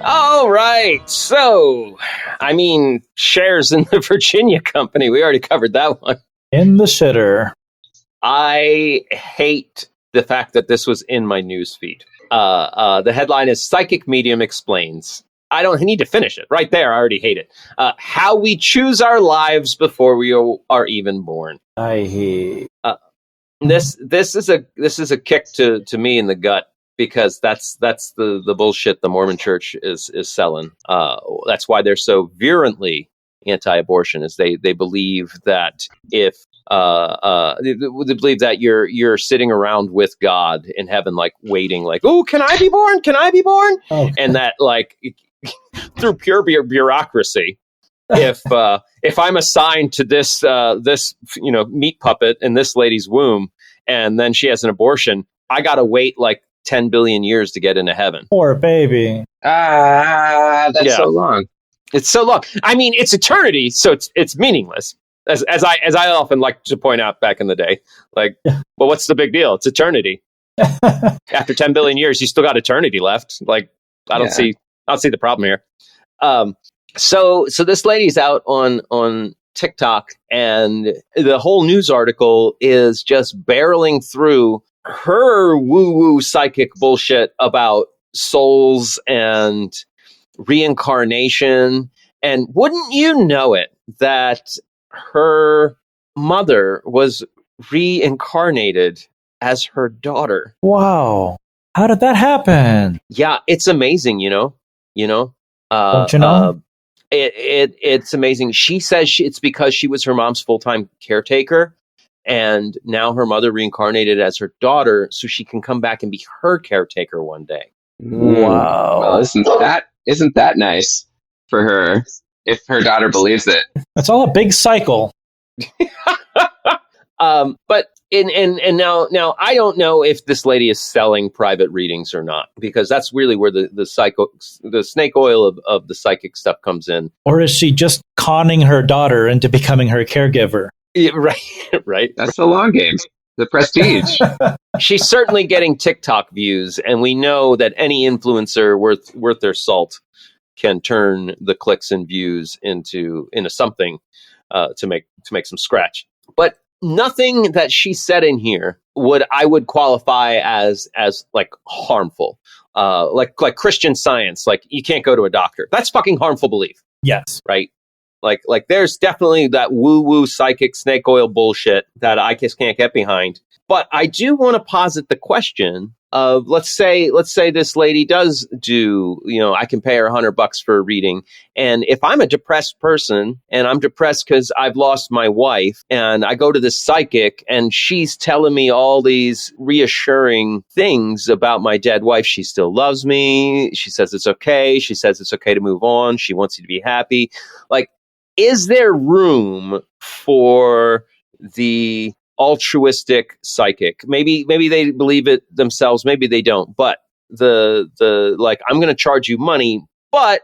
All right. So, I mean, shares in the Virginia company. We already covered that one. In the shitter. I hate the fact that this was in my news feed. The headline is Psychic Medium Explains. I don't need to finish it. Right there, I already hate it. How we choose our lives before we are even born. I hate. This is a kick to me in the gut, because that's the bullshit the Mormon Church is selling. That's why they're so virulently anti-abortion, is they believe that if they believe that you're sitting around with God in heaven, like waiting, like, oh, can I be born? Can I be born? Oh. And that, like, through pure bureaucracy, if I'm assigned to this meat puppet in this lady's womb, and then she has an abortion, I gotta wait like 10 billion years to get into heaven. Poor baby. That's so long. It's so long. I mean, it's eternity, so it's meaningless. As I often like to point out back in the day, like, well, what's the big deal? It's eternity. After 10 billion years, you still got eternity left. Like, I don't see the problem here. So this lady's out on TikTok, and the whole news article is just barreling through her woo-woo psychic bullshit about souls and reincarnation. And wouldn't you know it, that her mother was reincarnated as her daughter. Wow. How did that happen? Yeah, it's amazing, you know. Don't you know? It's amazing. She says it's because she was her mom's full-time caretaker, and now her mother reincarnated as her daughter so she can come back and be her caretaker one day. Wow. Well, isn't that nice for her if her daughter believes it? It's all a big cycle. But now I don't know if this lady is selling private readings or not, because that's really where the snake oil of the psychic stuff comes in. Or is she just conning her daughter into becoming her caregiver? Yeah, right. That's the long game. The prestige. She's certainly getting TikTok views, and we know that any influencer worth their salt can turn the clicks and views into something to make some scratch. But nothing that she said in here I would qualify as like harmful, like Christian Science. Like, you can't go to a doctor. That's fucking harmful belief. Yes. Right. Like there's definitely that woo-woo psychic snake oil bullshit that I just can't get behind. But I do want to posit the question of, let's say this lady does do, I can pay her $100 for a reading. And if I'm a depressed person and I'm depressed because I've lost my wife, and I go to this psychic and she's telling me all these reassuring things about my dead wife. She still loves me. She says it's okay. She says it's okay to move on. She wants you to be happy. Like, is there room for the altruistic psychic? Maybe they believe it themselves, maybe they don't, but the like, I'm going to charge you money, but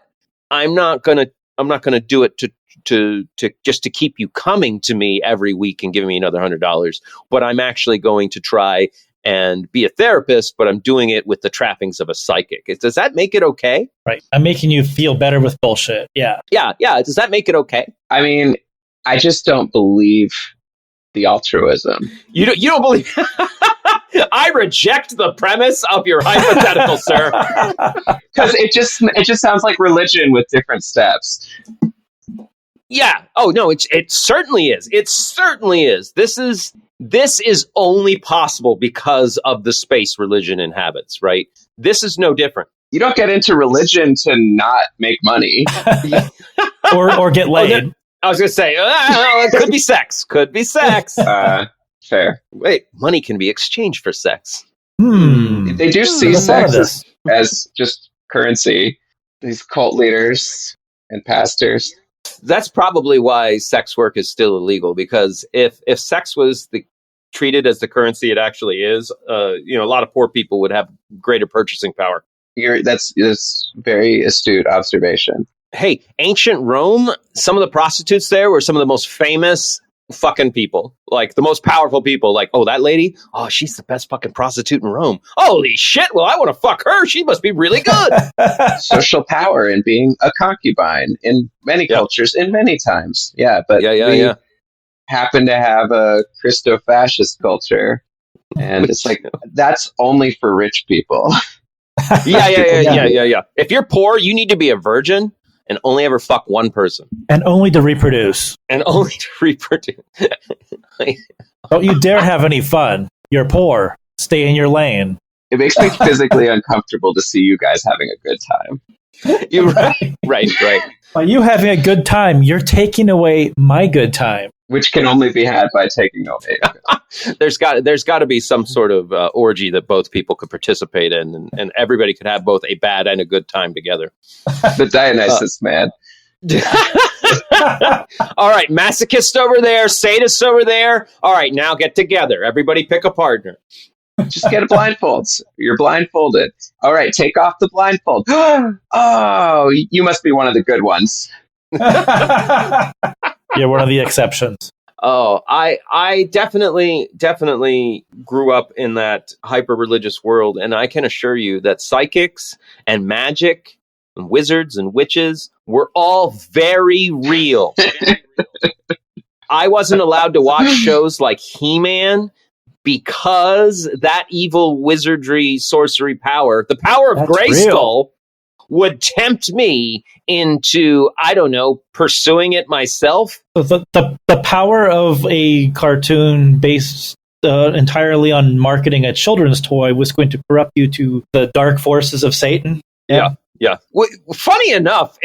I'm not going to do it to just to keep you coming to me every week and giving me another $100, but I'm actually going to try and be a therapist, but I'm doing it with the trappings of a psychic. Does that make it okay? Right. I'm making you feel better with bullshit. Yeah. Yeah. Does that make it okay? I mean, I just don't believe the altruism. You don't believe? I reject the premise of your hypothetical, sir. Because it just sounds like religion with different steps. Yeah. Oh no, it certainly is. It certainly is. This is only possible because of the space religion inhabits, right? This is no different. You don't get into religion to not make money. or get laid. I was going to say, it could be sex. Could be sex. Fair. Wait, money can be exchanged for sex. They do see sex as just currency. These cult leaders and pastors. That's probably why sex work is still illegal, because if sex was treated as the currency it actually is, a lot of poor people would have greater purchasing power. That's very astute observation. Hey, ancient Rome, some of the prostitutes there were some of the most famous fucking people, like the most powerful people. Like, oh, that lady, oh, she's the best fucking prostitute in Rome. Holy shit, well, I want to fuck her. She must be really good. Social power and being a concubine in many cultures in many times. Yeah, but we happen to have a Christo-fascist culture, and it's like, that's only for rich people. Yeah. If you're poor, you need to be a virgin and only ever fuck one person. And only to reproduce. Don't you dare have any fun. You're poor. Stay in your lane. It makes me physically uncomfortable to see you guys having a good time. You're right. By you having a good time, you're taking away my good time. Which can only be had by taking away. There's got to be some sort of orgy that both people could participate in, and everybody could have both a bad and a good time together. The Dionysus man. All right, masochist over there, sadist over there. All right, now get together. Everybody pick a partner. Just get a blindfold. You're blindfolded. All right, take off the blindfold. Oh, you must be one of the good ones. You're one of the exceptions. Oh, I definitely grew up in that hyper-religious world, and I can assure you that psychics and magic and wizards and witches were all very real. I wasn't allowed to watch shows like He-Man because that evil wizardry, sorcery power, the power of Grayskull, would tempt me into, I don't know, pursuing it myself. The power of a cartoon based entirely on marketing a children's toy was going to corrupt you to the dark forces of Satan. Yeah. Well, funny enough,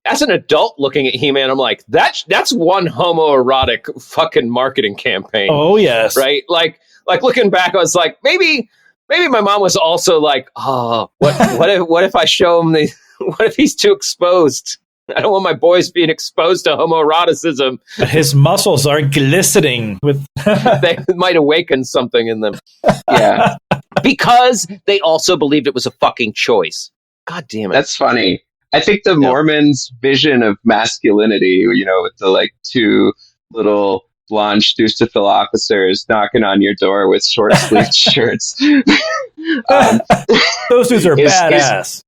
as an adult looking at He-Man, I'm like, that's one homoerotic fucking marketing campaign. Oh yes, right. Like looking back, I was like, maybe my mom was also like, oh, what if I show him what if he's too exposed? I don't want my boys being exposed to homoeroticism. His muscles are glistening with. They might awaken something in them. Yeah, because they also believed it was a fucking choice. God damn it. That's funny. I think the Mormons' vision of masculinity, with the like two little blonde Stustathil officers knocking on your door with short sleeved shirts. Those dudes are badass.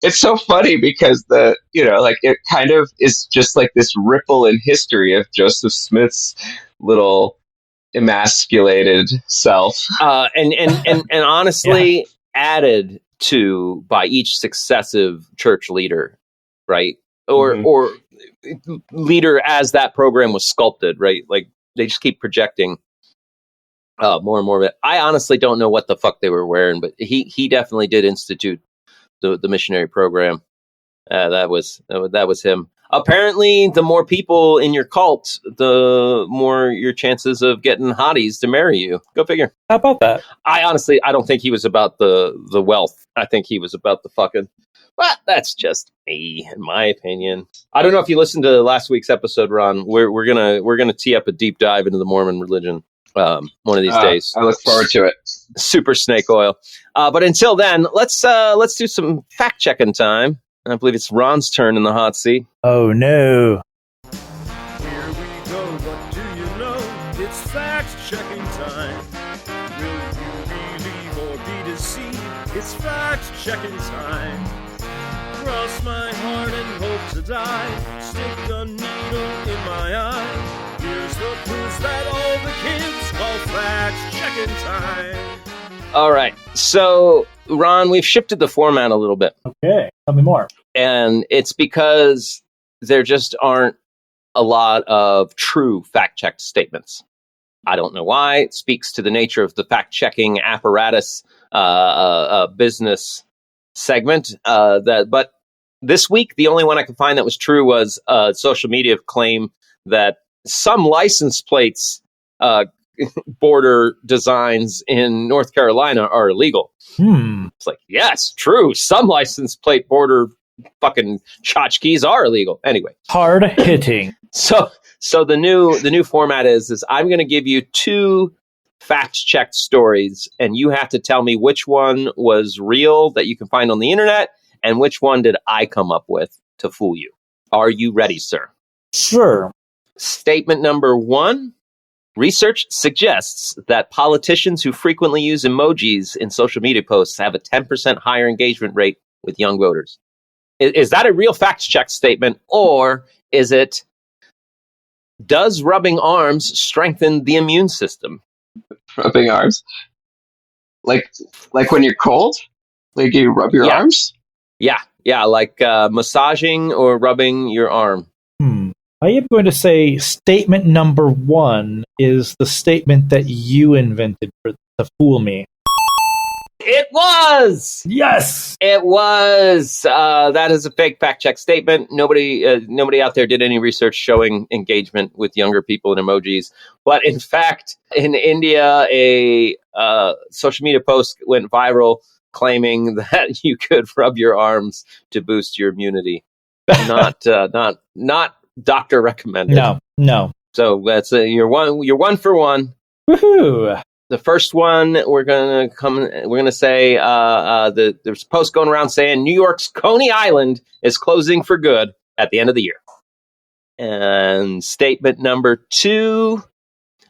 It's so funny because it kind of is just like this ripple in history of Joseph Smith's little emasculated self. And honestly, added to by each successive church leader, right? Or leader as that program was sculpted, right? Like they just keep projecting more and more of it. I honestly don't know what the fuck they were wearing, but he definitely did institute the missionary program. That was him. Apparently, the more people in your cult, the more your chances of getting hotties to marry you. Go figure. How about that? I don't think he was about the wealth. I think he was about the fucking. But that's just me, in my opinion. I don't know if you listened to last week's episode, Ron. We're gonna tee up a deep dive into the Mormon religion one of these days. I look forward to it. Super snake oil. But until then, let's do some fact checking time. I believe it's Ron's turn in the hot seat. Oh no. Here we go, what do you know? It's fact checking time. Will you believe or be deceived? It's fact checking time. Cross my heart and hope to die. Stick a needle in my eye. Here's the proof that all the kids call fact checking time. All right. So, Ron, we've shifted the format a little bit. Okay. Tell me more. And it's because there just aren't a lot of true fact-checked statements. I don't know why. It speaks to the nature of the fact-checking apparatus business segment. But this week, the only one I could find that was true was a social media claim that some license plates border designs in North Carolina are illegal. It's like, yes, true. Some license plate border fucking tchotchkes are illegal. Anyway, hard hitting. So the new format is I'm going to give you two fact-checked stories, and you have to tell me which one was real that you can find on the internet, and which one did I come up with to fool you. Are you ready, sir? Sure. Statement number one. Research suggests that politicians who frequently use emojis in social media posts have a 10% higher engagement rate with young voters. Is that a real fact-check statement, or is it, does rubbing arms strengthen the immune system? Rubbing arms? Like when you're cold? Like you rub your arms? Yeah, like massaging or rubbing your arm. I am going to say statement number one is the statement that you invented to fool me. It was! Yes! It was! That is a fake fact-check statement. Nobody out there did any research showing engagement with younger people in emojis. But in fact, in India, a social media post went viral claiming that you could rub your arms to boost your immunity. Not doctor recommended. No. So that's you're one for one. Woohoo! The first one we're gonna say there's a post going around saying New York's Coney Island is closing for good at the end of the year. And statement number 2,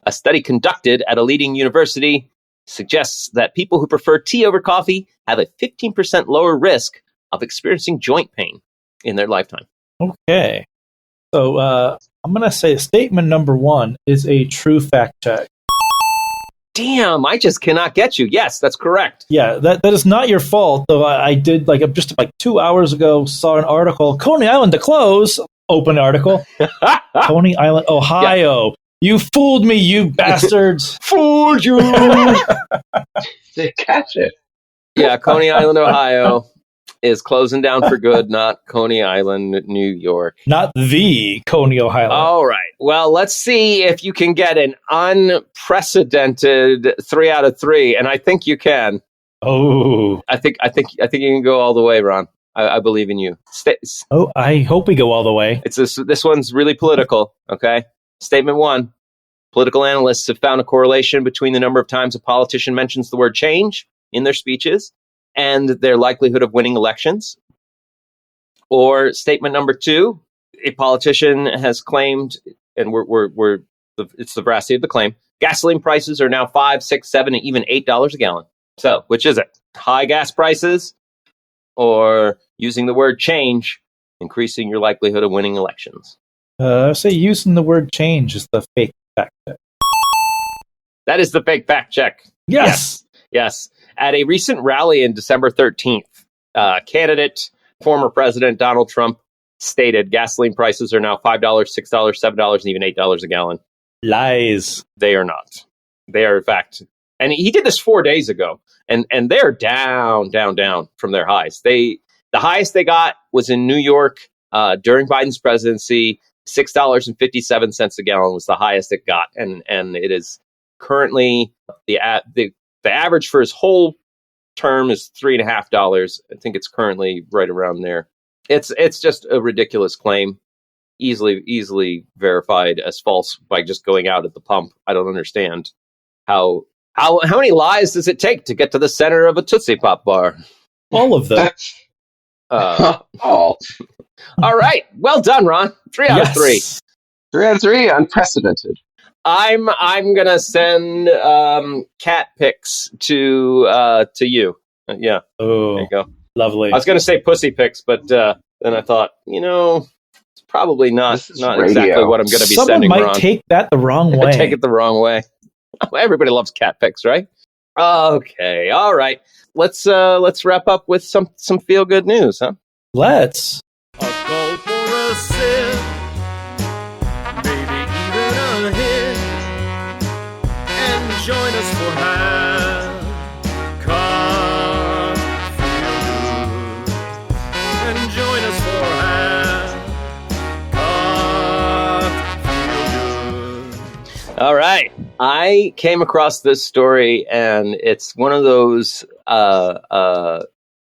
a study conducted at a leading university suggests that people who prefer tea over coffee have a 15% lower risk of experiencing joint pain in their lifetime. Okay. So I'm going to say statement number 1 is a true fact check. Damn, I just cannot get you. Yes, that's correct. Yeah, that is not your fault, though. I did, just 2 hours ago, saw an article, Coney Island to close, open article, Coney Island, Ohio. Yeah. You fooled me, you bastards. Fooled you. They catch it. Yeah, Coney Island, Ohio is closing down for good, not Coney Island, New York. Not the Coney, Ohio. All right. Well, let's see if you can get an unprecedented 3 out of 3, and I think you can. Oh. I think you can go all the way, Ron. I believe in you. I hope we go all the way. This one's really political, okay? Statement 1. Political analysts have found a correlation between the number of times a politician mentions the word change in their speeches and their likelihood of winning elections. Or statement number 2, a politician has claimed, and it's the veracity of the claim, gasoline prices are now $5, $6, $7, and even $8 a gallon. So, which is it? High gas prices or using the word change, increasing your likelihood of winning elections? Say using the word change is the fake fact check. That is the fake fact check. Yes. At a recent rally in December 13th, candidate, former President Donald Trump stated gasoline prices are now $5, $6, $7, and even $8 a gallon. Lies. They are not. They are, in fact, and he did this 4 days ago, and they're down from their highs. The highest they got was in New York during Biden's presidency. $6.57 a gallon was the highest it got, and it is currently the average for his whole term is $3.50. I think it's currently right around there. It's just a ridiculous claim, easily verified as false by just going out at the pump. I don't understand how many lies does it take to get to the center of a Tootsie Pop bar? All of them. All right. Well done, Ron. 3 out of 3. 3 out of 3. Unprecedented. I'm gonna send cat pics to you. Yeah. Oh, there you go. Lovely. I was gonna say pussy pics, but then I thought, it's probably not exactly what I'm gonna be sending. Someone might take that the wrong way. Take it the wrong way. Everybody loves cat pics, right? Okay. All right. Let's wrap up with some feel good news, huh? Let's. A gulp or a sip, maybe even a hit, and join us for and join us for All right. I came across this story, and it's one of those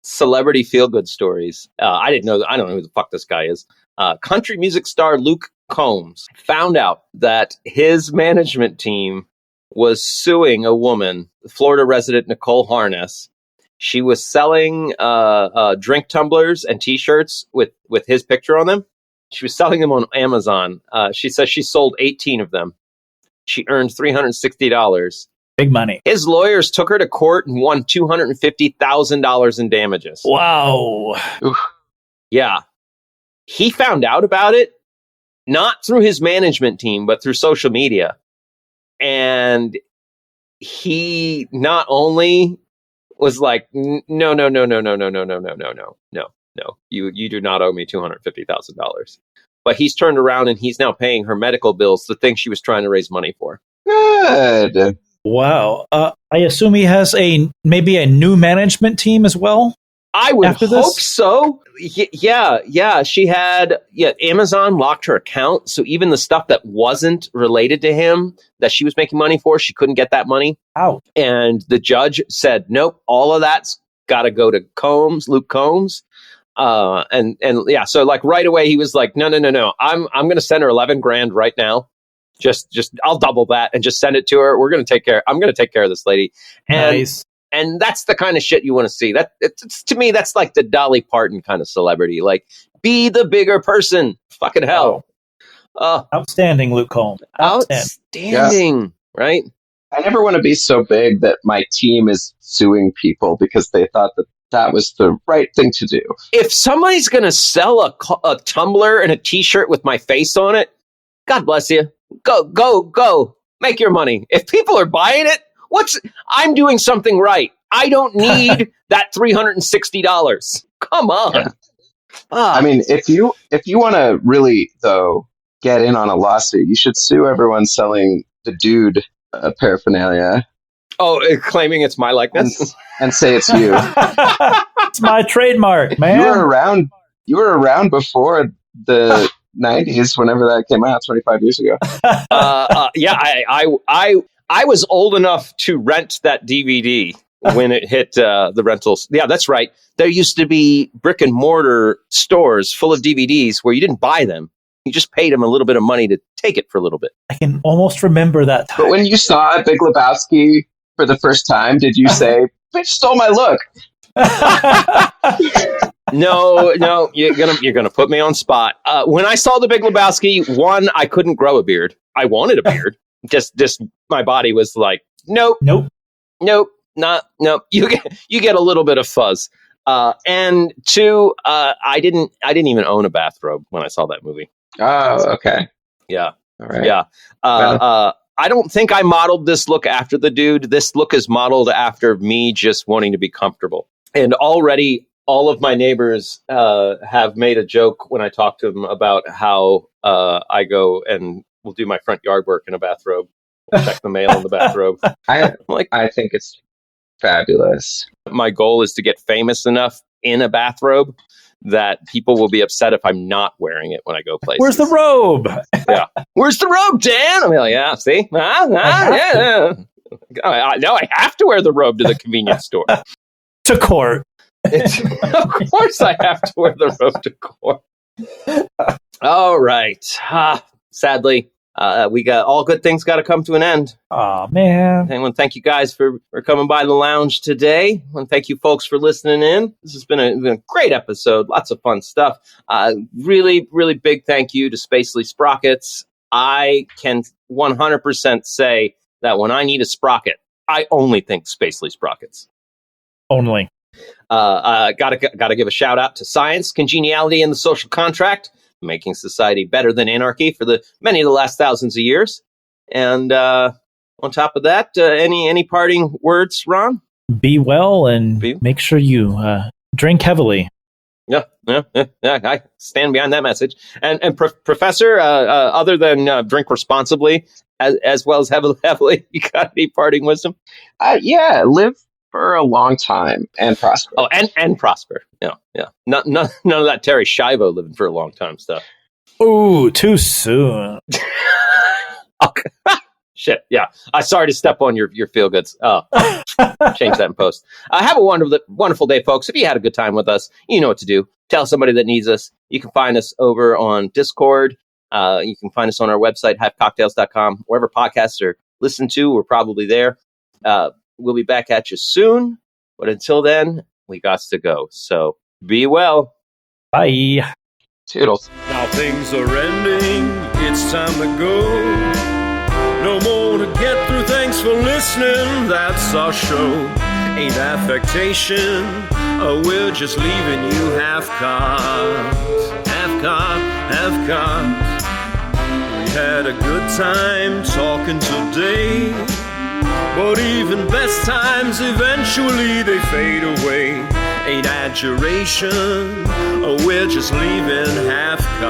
celebrity feel-good stories. I don't know who the fuck this guy is. Country music star Luke Combs found out that his management team was suing a woman, Florida resident Nicole Harness. She was selling drink tumblers and T-shirts with his picture on them. She was selling them on Amazon. She says she sold 18 of them. She earned $360. Big money. His lawyers took her to court and won $250,000 in damages. Wow. Oof. Yeah. He found out about it, not through his management team, but through social media. And he not only was like, no. You do not owe me $250,000. But he's turned around and he's now paying her medical bills, the thing she was trying to raise money for. Good. Wow. I assume he has maybe a new management team as well? I would hope so. Yeah. She had, Amazon locked her account. So even the stuff that wasn't related to him that she was making money for, she couldn't get that money. Out. And the judge said, nope, all of that's got to go to Luke Combs. So like right away he was like, no. I'm going to send her $11,000 right now. Just I'll double that and just send it to her. I'm going to take care of this lady. And, Nice. And that's the kind of shit you want to see. To me, that's like the Dolly Parton kind of celebrity. Like, be the bigger person. Fucking hell. Outstanding, Luke Combs. Outstanding. Right? I never want to be so big that my team is suing people because they thought that was the right thing to do. If somebody's going to sell a tumbler and a T-shirt with my face on it, God bless you. Go. Make your money. If people are buying it, I'm doing something right. I don't need that $360. Come on. Yeah. I mean, if you want to really, though, get in on a lawsuit, you should sue everyone selling the dude paraphernalia. Oh, claiming it's my likeness? And say it's you. It's my trademark, man. You were around before the 90s, whenever that came out, 25 years ago. I was old enough to rent that DVD when it hit the rentals. Yeah, that's right. There used to be brick and mortar stores full of DVDs where you didn't buy them. You just paid them a little bit of money to take it for a little bit. I can almost remember that time. But when you saw Big Lebowski for the first time, did you say, "Bitch stole my look"? No, you're gonna put me on spot. When I saw the Big Lebowski, one, I couldn't grow a beard. I wanted a beard. Just my body was like, nope. You get a little bit of fuzz. And two, I didn't even own a bathrobe when I saw that movie. Oh, okay. Yeah. All right. Yeah. I don't think I modeled this look after the dude. This look is modeled after me just wanting to be comfortable. And already all of my neighbors have made a joke when I talk to them about how I go and will do my front yard work in a bathrobe. We'll check the mail in the bathrobe. I think it's fabulous. My goal is to get famous enough in a bathrobe that people will be upset if I'm not wearing it when I go places. Where's the robe? Yeah. Where's the robe, Dan? I'm like, yeah, see? Yeah. I have to wear the robe to the convenience store. To court. Of course I have to wear the robe to court. All right. Sadly, we got all good things got to come to an end. Oh, man. I want to thank you guys for coming by the lounge today. I want to thank you folks for listening in. This has been a great episode. Lots of fun stuff. Really, really big thank you to Spacely Sprockets. I can 100% say that when I need a sprocket, I only think Spacely Sprockets. Only. Gotta give a shout out to Science, Congeniality, and the Social Contract, making society better than anarchy for many of the last thousands of years. And on top of that, any parting words, Ron? Be well and make sure you drink heavily. Yeah, I stand behind that message. And Professor, other than drink responsibly as well as heavily, you got any parting wisdom? Live for a long time and prosper. Oh, and prosper. Yeah. None of that Terry Schiavo living for a long time stuff. Ooh, too soon. Okay. Shit. Yeah. Sorry to step on your feel goods. Oh, change that in post. Have a wonderful day, folks. If you had a good time with us, you know what to do. Tell somebody that needs us. You can find us over on Discord. You can find us on our website, hypecocktails.com. Wherever podcasts are listened to, we're probably there. We'll be back at you soon. But until then, we got to go. So be well. Bye. Toodles. Now things are ending. It's time to go. No more to get through. Thanks for listening. That's our show. Ain't affectation. We're just leaving you half-cocked. Half-cocked. We had a good time talking today. But even best times, eventually they fade away. Ain't adjuration, we're just leaving half-cocked.